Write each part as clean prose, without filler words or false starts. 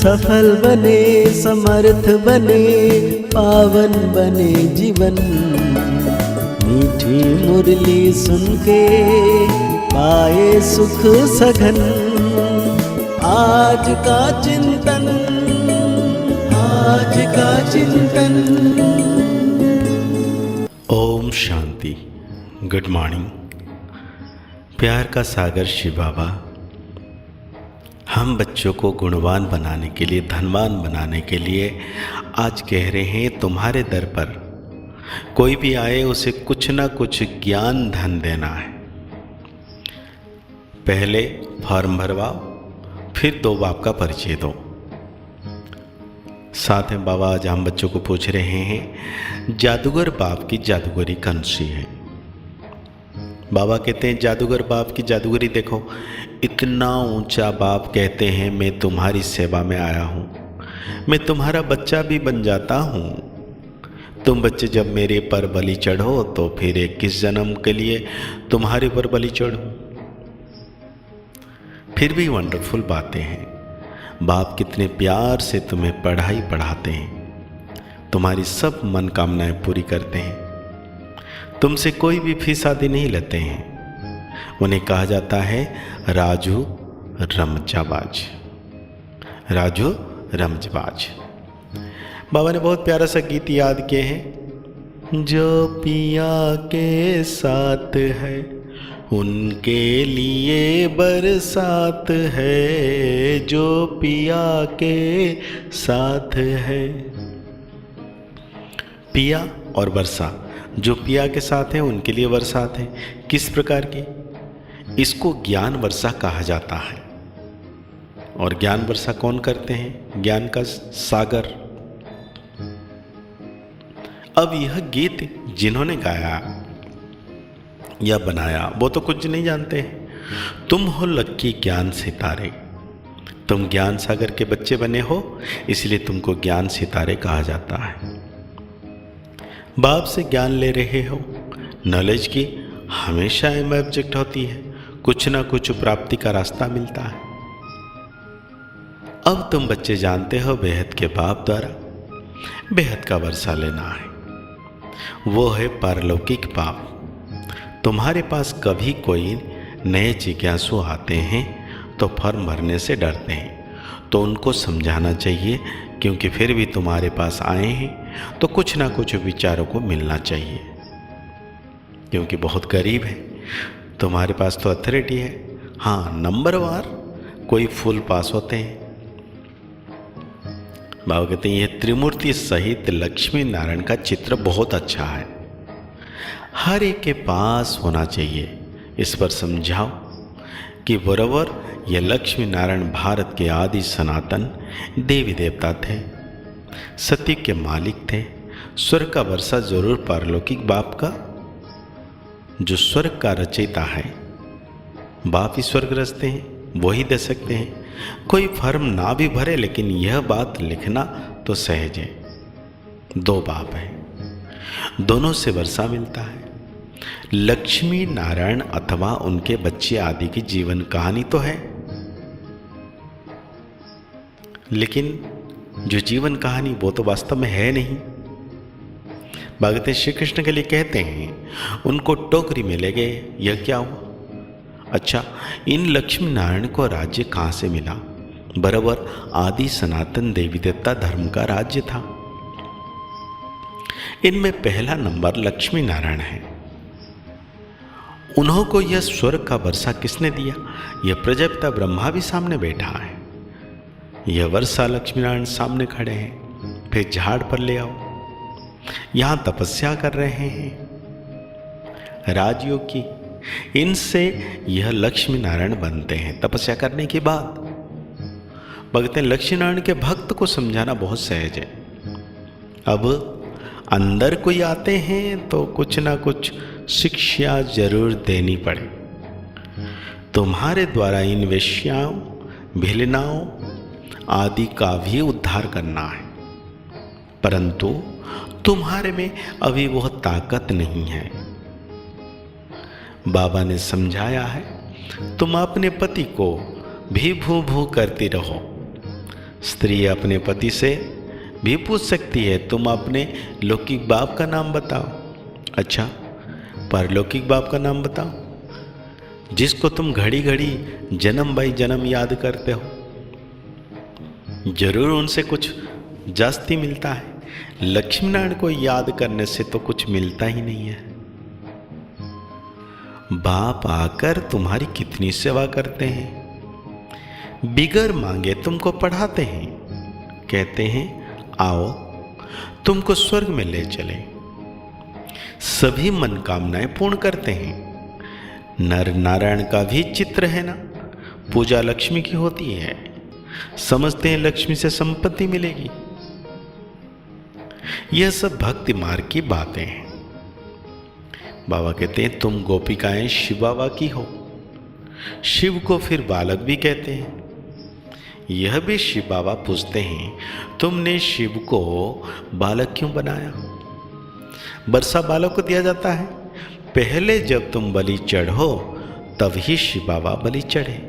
सफल बने, समर्थ बने, पावन बने जीवन। मीठी मुरली सुन के पाए सुख सघन। आज का चिंतन, आज का चिंतन। ओम शांति। Good morning. प्यार का सागर शिव बाबा हम बच्चों को गुणवान बनाने के लिए, धनवान बनाने के लिए आज कह रहे हैं तुम्हारे दर पर कोई भी आए उसे कुछ ना कुछ ज्ञान धन देना है। पहले फॉर्म भरवाओ, फिर 2 बाप का परिचय दो। साथ में बाबा आज हम बच्चों को पूछ रहे हैं जादूगर बाप की जादूगरी कौन सी है। बाबा कहते हैं जादूगर बाप की जादूगरी देखो, इतना ऊंचा बाप कहते हैं मैं तुम्हारी सेवा में आया हूँ, मैं तुम्हारा बच्चा भी बन जाता हूँ। तुम बच्चे जब मेरे पर बलि चढ़ो तो फिर 21 जन्म के लिए तुम्हारे पर बलि चढ़ो। फिर भी वंडरफुल बातें हैं। बाप कितने प्यार से तुम्हें पढ़ाई पढ़ाते हैं, तुम्हारी सब मनोकामनाएं पूरी करते हैं, तुमसे कोई भी फीस आदि नहीं लेते हैं। उन्हें कहा जाता है राजू रमजाबाज, राजू रमजबाज। बाबा ने बहुत प्यारा सा गीत याद किए हैं। जो पिया के साथ है उनके लिए बरसात है, जो पिया के साथ है। पिया और वर्षा, जो पिया के साथ है उनके लिए बरसात है। किस प्रकार की? इसको ज्ञान वर्षा कहा जाता है। और ज्ञान वर्षा कौन करते हैं? ज्ञान का सागर। अब यह गीत जिन्होंने गाया या बनाया वो तो कुछ नहीं जानते हैं। तुम हो लक्की ज्ञान सितारे, तुम ज्ञान सागर के बच्चे बने हो, इसलिए तुमको ज्ञान सितारे कहा जाता है। बाप से ज्ञान ले रहे हो, नॉलेज की हमेशा एम ऑब्जेक्ट होती है, कुछ ना कुछ प्राप्ति का रास्ता मिलता है। अब तुम बच्चे जानते हो बेहद के बाप द्वारा बेहद का वर्षा लेना है, वो है पारलौकिक बाप। तुम्हारे पास कभी कोई नए जिज्ञासु आते हैं तो फॉर्म भरने से डरते हैं, तो उनको समझाना चाहिए, क्योंकि फिर भी तुम्हारे पास आए हैं तो कुछ ना कुछ विचारों को मिलना चाहिए, क्योंकि बहुत गरीब है। तुम्हारे पास तो अथॉरिटी है, हाँ नंबरवार कोई फुल पास होते हैं। बाबा कहते हैं यह त्रिमूर्ति सहित लक्ष्मी नारायण का चित्र बहुत अच्छा है, हर एक के पास होना चाहिए। इस पर समझाओ कि बराबर ये लक्ष्मी नारायण भारत के आदि सनातन देवी देवता थे, सत्य के मालिक थे। स्वर्ग का वर्षा जरूर पारलौकिक बाप का, जो स्वर्ग का रचयिता है, बाप ही स्वर्ग रचते हैं, वही दे सकते हैं। कोई फर्म ना भी भरे, लेकिन यह बात लिखना तो सहज है। 2 बाप है, दोनों से वर्षा मिलता है। लक्ष्मी नारायण अथवा उनके बच्चे आदि की जीवन कहानी तो है, लेकिन जो जीवन कहानी वो तो वास्तव में है नहीं। भगवान श्री कृष्ण के लिए कहते हैं उनको टोकरी में ले गए, यह क्या हुआ? अच्छा, इन लक्ष्मी नारायण को राज्य कहाँ से मिला? बराबर आदि सनातन देवी देवता धर्म का राज्य था। इनमें पहला नंबर लक्ष्मी नारायण है। उन्हों को यह स्वर्ग का वर्षा किसने दिया? यह प्रजापिता ब्रह्मा भी सामने बैठा है, यह वर्षा लक्ष्मी नारायण सामने खड़े हैं। फिर झाड़ पर ले आओ, यहां तपस्या कर रहे हैं राजयोग की, इनसे यह लक्ष्मी नारायण बनते हैं तपस्या करने के बाद। भगत लक्ष्मी नारायण के भक्त को समझाना बहुत सहज है। अब अंदर कोई आते हैं तो कुछ ना कुछ शिक्षा जरूर देनी पड़े। तुम्हारे द्वारा इन वेश्याओं, भिलनाओं आदि का भी उद्धार करना है, परंतु तुम्हारे में अभी वह ताकत नहीं है। बाबा ने समझाया है तुम अपने पति को भी भू भू करती रहो, स्त्री अपने पति से भी पूछ सकती है, तुम अपने लौकिक बाप का नाम बताओ। अच्छा, परलौकिक बाप का नाम बताओ, जिसको तुम घड़ी घड़ी जन्म बाई जन्म याद करते हो। जरूर उनसे कुछ जास्ती मिलता है। लक्ष्मी नारायण को याद करने से तो कुछ मिलता ही नहीं है। बाप आकर तुम्हारी कितनी सेवा करते हैं, बिगर मांगे तुमको पढ़ाते हैं, कहते हैं आओ तुमको स्वर्ग में ले चले, सभी मनोकामनाएं पूर्ण करते हैं। नर नारायण का भी चित्र है ना, पूजा लक्ष्मी की होती है, समझते हैं लक्ष्मी से संपत्ति मिलेगी। यह सब भक्ति मार्ग की बातें हैं। बाबा कहते हैं तुम गोपिकाएं शिव बाबा की हो। शिव को फिर बालक भी कहते हैं। यह भी शिव बाबा पूछते हैं तुमने शिव को बालक क्यों बनाया। वर्षा बालक को दिया जाता है, पहले जब तुम बलि चढ़ो तब ही शिव बाबा बलि चढ़े।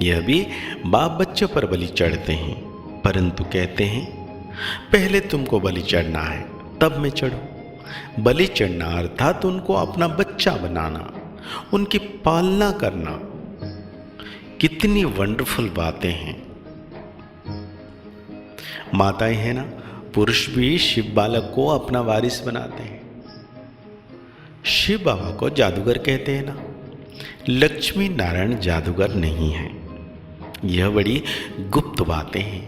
यह भी बाप बच्चों पर बलि चढ़ते हैं, परंतु कहते हैं पहले तुमको बलि चढ़ना है तब मैं चढ़ूं। बलि चढ़ना अर्थात उनको अपना बच्चा बनाना, उनकी पालना करना। कितनी वंडरफुल बातें हैं। माताएं हैं ना, पुरुष भी शिव बालक को अपना वारिस बनाते हैं। शिव बाबा को जादूगर कहते हैं ना, लक्ष्मी नारायण जादूगर नहीं है। यह बड़ी गुप्त बातें हैं,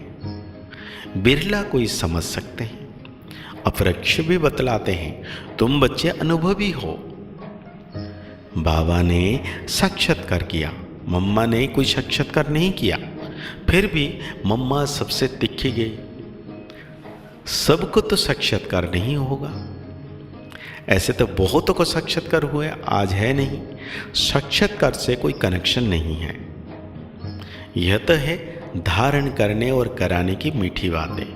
बिरला कोई समझ सकते हैं। अपरक्ष भी बतलाते हैं, तुम बच्चे अनुभवी हो। बाबा ने साक्षात्कार किया, मम्मा ने कोई साक्षात्कार नहीं किया, फिर भी मम्मा सबसे तिखी गई। सबको तो साक्षात्कार नहीं होगा। ऐसे तो बहुतों को साक्षात्कार हुए, आज है नहीं। साक्षात्कार से कोई कनेक्शन नहीं है। यह तो है धारण करने और कराने की मीठी बातें।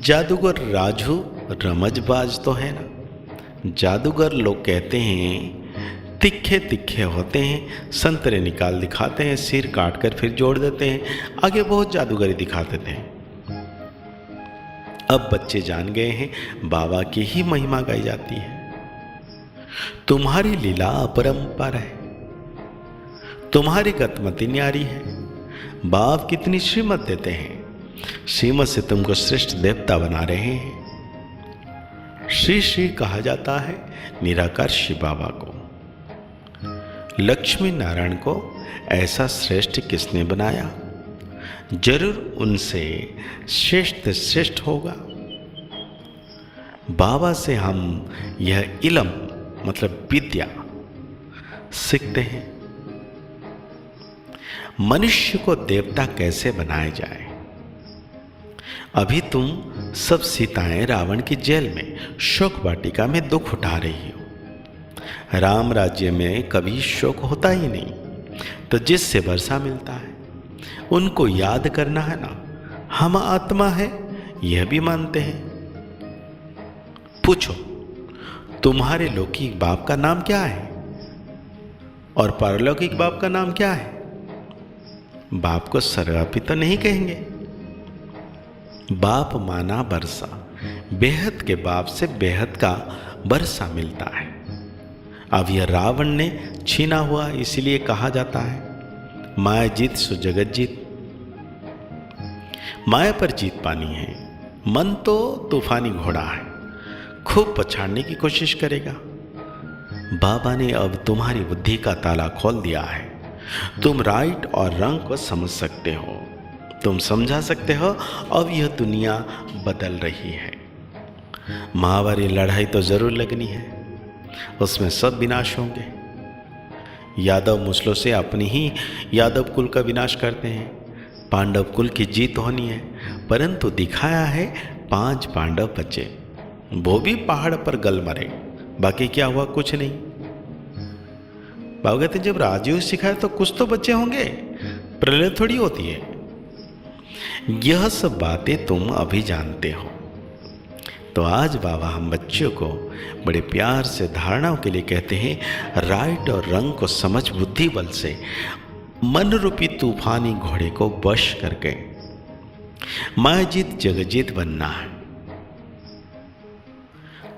जादूगर राजू रमजबाज तो है ना। जादूगर लोग कहते हैं तिखे तिखे होते हैं, संतरे निकाल दिखाते हैं, सिर काट कर फिर जोड़ देते हैं, आगे बहुत जादूगरी दिखाते थे। अब बच्चे जान गए हैं बाबा की ही महिमा गाई जाती है। तुम्हारी लीला अपरंपार है, तुम्हारी गतमति न्यारी है। बाप कितनी श्रीमत देते हैं, श्रीमत से तुमको श्रेष्ठ देवता बना रहे हैं। श्री श्री कहा जाता है निराकार शिव बाबा को। लक्ष्मी नारायण को ऐसा श्रेष्ठ किसने बनाया, जरूर उनसे श्रेष्ठ श्रेष्ठ होगा। बाबा से हम यह इल्म मतलब विद्या सीखते हैं। मनुष्य को देवता कैसे बनाया जाए। अभी तुम सब सीताएं रावण की जेल में शोक वाटिका में दुख उठा रही हो। राम राज्य में कभी शोक होता ही नहीं, तो जिससे वर्षा मिलता है उनको याद करना है ना। हम आत्मा है यह भी मानते हैं। पूछो तुम्हारे लौकिक बाप का नाम क्या है और पारलौकिक बाप का नाम क्या है। बाप को सर्वव्यापी तो नहीं कहेंगे। बाप माना बरसा, बेहद के बाप से बेहद का बरसा मिलता है। अब यह रावण ने छीना हुआ, इसलिए कहा जाता है माया जीत सो जगत जीत। माया पर जीत पानी है। मन तो तूफानी घोड़ा है, खूब पछाड़ने की कोशिश करेगा। बाबा ने अब तुम्हारी बुद्धि का ताला खोल दिया है। तुम राइट और रंग को समझ सकते हो, तुम समझा सकते हो। अब यह दुनिया बदल रही है। महाभारी लड़ाई तो जरूर लगनी है, उसमें सब विनाश होंगे। यादव मुसलों से अपनी ही यादव कुल का विनाश करते हैं। पांडव कुल की जीत होनी है, परंतु दिखाया है 5 पांडव बचे, वो भी पहाड़ पर गल मरे, बाकी क्या हुआ कुछ नहीं। बाबा कहते जब राजयोग सिखाए तो कुछ तो बच्चे होंगे, प्रलय थोड़ी होती है। यह सब बातें तुम अभी जानते हो। तो आज बाबा हम बच्चों को बड़े प्यार से धारणाओं के लिए कहते हैं राइट और रंग को समझ बुद्धि बल से मन रूपी तूफानी घोड़े को वश कर गए। मायाजीत जगजीत बनना है,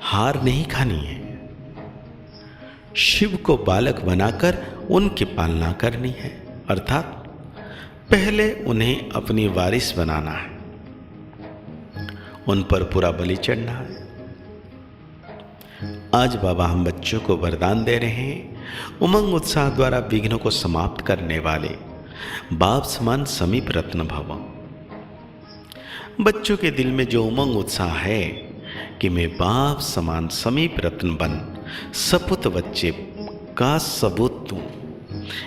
हार नहीं खानी है। शिव को बालक बनाकर उनकी पालना करनी है, अर्थात पहले उन्हें अपनी वारिस बनाना है, उन पर पूरा बलि चढ़ना है। आज बाबा हम बच्चों को वरदान दे रहे हैं, उमंग उत्साह द्वारा विघ्नों को समाप्त करने वाले बाप समान समीप रत्न भव। बच्चों के दिल में जो उमंग उत्साह है कि मैं बाप समान समीप रत्न बन सपुत बच्चे का सबूत दूं,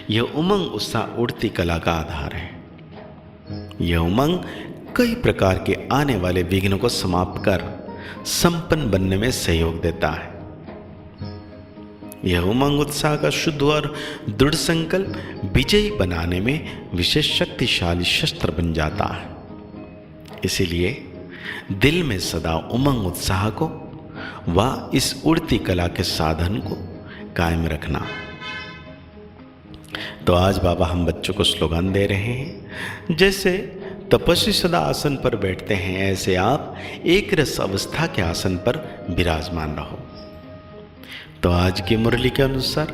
यह उमंग उत्साह उड़ती कला का आधार है। यह उमंग कई प्रकार के आने वाले विघ्नों को समाप्त कर संपन्न बनने में सहयोग देता है। यह उमंग उत्साह का शुद्ध और दृढ़ संकल्प विजयी बनाने में विशेष शक्तिशाली शस्त्र बन जाता है। इसीलिए दिल में सदा उमंग उत्साह को व इस उड़ती कला के साधन को कायम रखना। तो आज बाबा हम बच्चों को स्लोगन दे रहे हैं, जैसे तपस्वी सदा आसन पर बैठते हैं, ऐसे आप एक रस अवस्था के आसन पर विराजमान रहो। तो आज की मुरली के अनुसार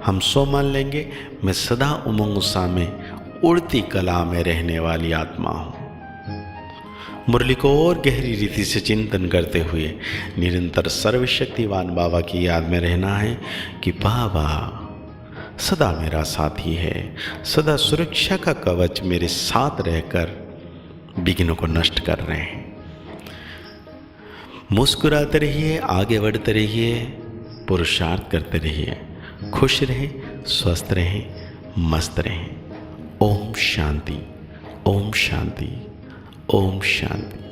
हम सो मान लेंगे, मैं सदा उमंग उत्साह में उड़ती कला में रहने वाली आत्मा हूँ। मुरली को और गहरी रीति से चिंतन करते हुए निरंतर सर्वशक्तिवान बाबा की याद में रहना है कि बाबा सदा मेरा साथी है, सदा सुरक्षा का कवच मेरे साथ रहकर विघ्नों को नष्ट कर रहे हैं। मुस्कुराते रहिए, आगे बढ़ते रहिए, पुरुषार्थ करते रहिए, खुश रहें, स्वस्थ रहें, मस्त रहें। ओम शांति, ओम शांति, ओम शांति।